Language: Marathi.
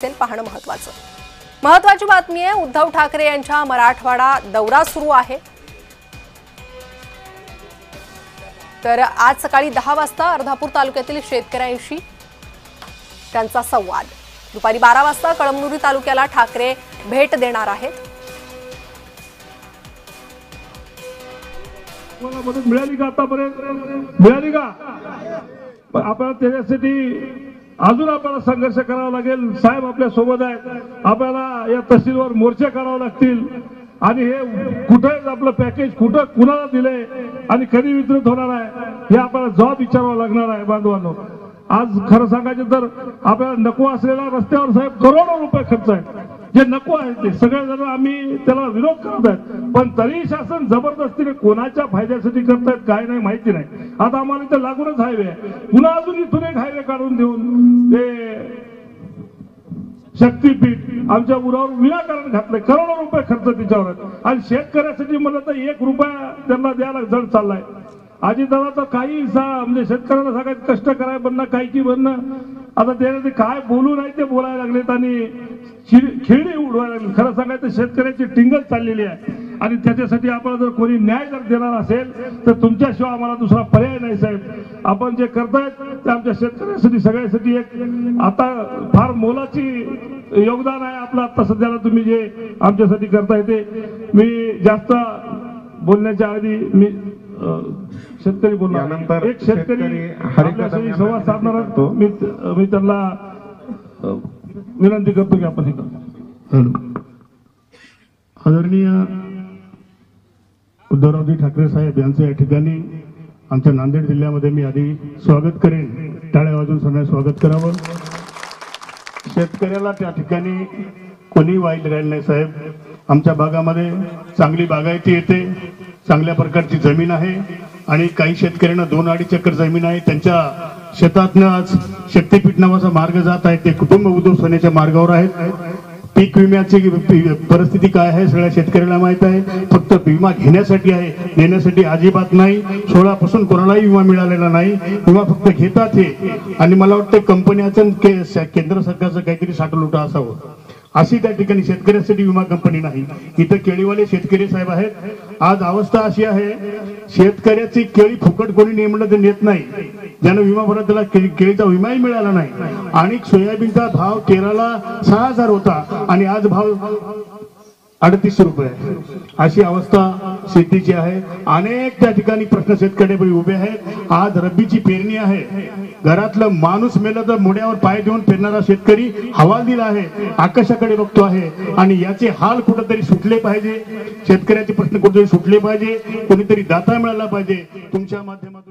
पाहणं महत्त्वाची बातमी आहे। उद्धव ठाकरे यांचा मराठवाडा दौरा सुरू आहे। तर आज सकाळी 10 वाजता अर्धापूर तालुक्यातील शेतकऱ्यांशी त्यांचा संवाद, दुपारी 12 वाजता कळमनुरी तालुक्याला ठाकरे भेट देणार आहेत। मला मदत मिळाली का आतापर्यंत? मिळाली का? आपल्याला त्याच्यासाठी अजून आपल्याला संघर्ष करावा लागेल। साहेब आपल्या सोबत आहेत। आपल्याला या तहसीलवर मोर्चे करावे लागतील आणि हे कुठे आपलं पॅकेज कुठं कुणाला दिले आणि कधी वितरित होणार आहे हे आपल्याला जबाब विचारावा लागणार आहे। बांधवांनो, आज खरं सांगायचं तर आपल्याला नको असलेल्या रस्त्यावर साहेब करोडो रुपये खर्च आहे। जे नको आहे ते सगळे जण आम्ही त्याला विरोध करत आहेत, पण तरी शासन जबरदस्तीने कोणाच्या फायद्यासाठी करतायत काय नाही माहिती नाही। आता आम्हाला इथे लागूनच हायवे आहे, पुन्हा अजून इथून एक हायवे काढून देऊन ते शक्तीपीठ आमच्या उरावर विनाकारण घातलंय। करोडो रुपये खर्च त्याच्यावर आणि शेतकऱ्यासाठी मला तर 1 रुपया त्यांना द्यायला जड चाललाय। आजी दादा तर काही म्हणजे शेतकऱ्याला सांगायचं कष्ट कराय बनणं काय की बनणं, आता ते काय बोलू नाही ते बोलायला लागलेत आणि खेळी उडवायला लागली। खरं सांगायचं शेतकऱ्याची टिंगल चाललेली आहे आणि त्याच्यासाठी आपल्याला जर कोणी न्याय जर देणार असेल तर तुमच्याशिवाय आम्हाला दुसरा पर्याय नाही साहेब। आपण जे करतायत ते आमच्या शेतकऱ्यासाठी सगळ्यासाठी एक आता फार मोलाची योगदान आहे आपलं आता सध्याला तुम्ही जे आमच्यासाठी करताय ते। मी जास्त बोलण्याच्या आधी मी शेतकरी बोलणार, एक शेतकरी आपल्याशी संवाद साधणार असतो, मी त्यांना विनंती करतो की आपण हे करू। आदरणीय उद्धवरावजी ठाकरे साहेब यांचं या ठिकाणी आमच्या नांदेड जिल्ह्यामध्ये मी आधी स्वागत करेन, टाळ्या वाजवून सगळ्यांना स्वागत करावं। शेतकऱ्याला त्या ठिकाणी कोणी वाईट राहिलं नाही साहेब। आमच्या भागामध्ये चांगली बागायती येते, चांगल्या प्रकारची जमीन आहे आणि काही शेतकऱ्यांना 2-2.5 एकर जमीन आहे। त्यांच्या शेतातनं आज शक्तीपीठ नावाचा मार्ग जात आहे, ते कुटुंब उद्ध्वस्त होण्याच्या मार्गावर आहेत। पीक विम्याची परिस्थिती काय आहे सगळ्या शेतकऱ्याला माहित आहे। फक्त विमा घेण्यासाठी आहे, देण्यासाठी अजिबात नाही। 16 पासून कोणालाही विमा मिळालेला नाही, विमा फक्त घेतात हे। आणि मला वाटतं कंपन्याचं केंद्र सरकारचं काहीतरी साठवलुटा असावं, अशी त्या ठिकाणी शेतकऱ्यासाठी विमा कंपनी नाही। इथं केळीवाले शेतकरी साहेब आहेत। आज अवस्था अशी आहे, शेतकऱ्याची केळी फुकट कोणी नेमलं तर नेत नाही। ज्यानं विमा भरला त्याला केळीचा विमाही मिळाला नाही आणि सोयाबीनचा भाव 13ला 6000 होता आणि आज भाव 38 रुपये। अशी अवस्था शेतीची आहे। अनेक त्या ठिकाणी प्रश्न शेतकरी उभे आहेत। आज रब्बीची पेरणी आहे, घरातलं माणूस मेलं तर मुड्यावर पाय देऊन फिरणारा शेतकरी हवालदिल आहे, आकाशाकडे बघतो आहे आणि याचे हाल कुठेतरी सुटले पाहिजे। शेतकऱ्याचे प्रश्न कुठेतरी सुटले पाहिजे, कोणीतरी दाता मिळाला पाहिजे। तुमच्या माध्यमातून